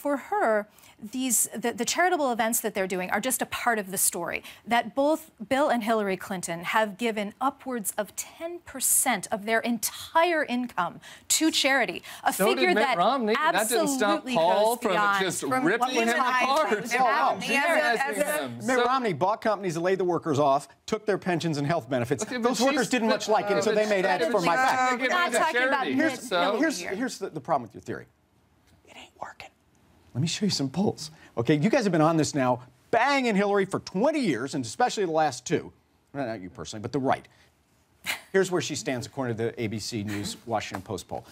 for her, the charitable events that they're doing are just a part of the story. That both Bill and Hillary Clinton have given upwards of 10% of their entire income to charity. A so figure did Mitt that Romney. absolutely that didn't stop Paul goes beyond from just ripping him apart. Mitt Romney bought companies that laid the workers off, took their pensions and health benefits. Okay, those workers didn't much like it, so they made ads for my back. We're not talking about Here's the problem with your theory. It ain't working. Let me show you some polls. Okay, you guys have been on this now, banging Hillary for 20 years, and especially the last two. Well, not you personally, but the right. Here's where she stands according to the ABC News Washington Post poll.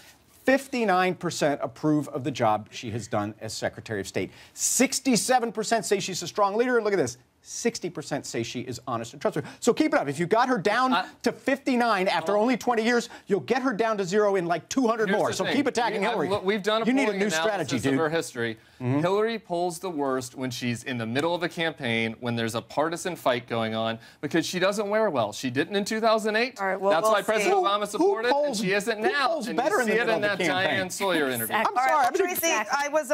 59% approve of the job she has done as Secretary of State. 67% say she's a strong leader. And look at this. 60% say she is honest and trustworthy. So keep it up. If you got her down to 59 after only 20 years, you'll get her down to 0 in like 200 more. So keep attacking Hillary. We've done a you need a polling new strategy, dude. Of her history. Hillary polls the worst when she's in the middle of a campaign, when there's a partisan fight going on, because she doesn't wear well. She didn't in 2008. Right, well, That's why President Obama supported, and she isn't now. Who polls better and you in see the it in middle of that the campaign? Diane Sawyer interview. I'm sorry. Tracy, I was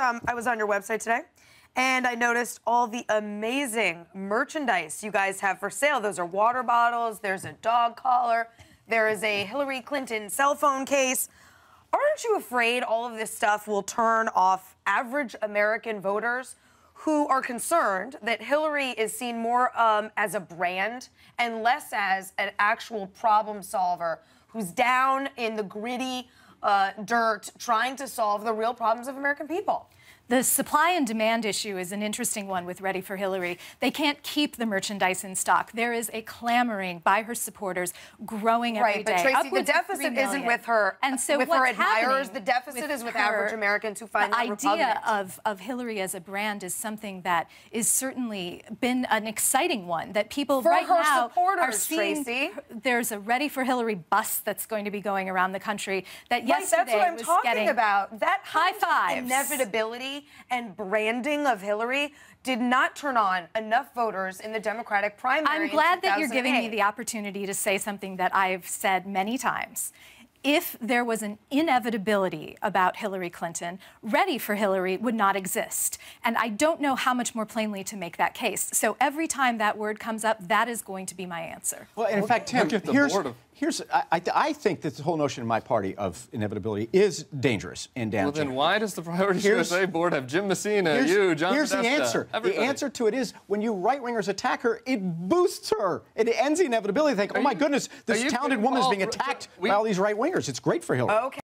on your website today, and I noticed all the amazing merchandise you guys have for sale. Those are water bottles, there's a dog collar, there is a Hillary Clinton cell phone case. Aren't you afraid all of this stuff will turn off average American voters who are concerned that Hillary is seen more as a brand and less as an actual problem solver who's down in the gritty dirt trying to solve the real problems of American people? The supply and demand issue is an interesting one with Ready for Hillary. They can't keep the merchandise in stock. There is a clamoring by her supporters growing every day. Right, but Tracy, upwards the deficit isn't with her, and so with her admirers. The deficit is with average Americans who find that repugnant. The idea of Hillary as a brand is something that is certainly been an exciting one that people for right her now supporters, are seeing. Tracy. There's a Ready for Hillary bus that's going to be going around the country that yesterday that's what I'm was talking getting about. That high fives. Inevitability and branding of Hillary did not turn on enough voters in the Democratic primary. I'm glad that you're giving me the opportunity to say something that I've said many times. If there was an inevitability about Hillary Clinton, Ready for Hillary would not exist. And I don't know how much more plainly to make that case. So every time that word comes up, that is going to be my answer. Well, and in fact, Tim, I think that the whole notion in my party of inevitability is dangerous and damaging. Well, then why does the Priorities USA board have Jim Messina, John Here's the Podesta, answer. everybody? The answer to it is when you right-wingers attack her, it boosts her. It ends the inevitability. Think, oh, my goodness, this talented woman is being attacked by all these right-wingers. It's great for Hillary. Okay.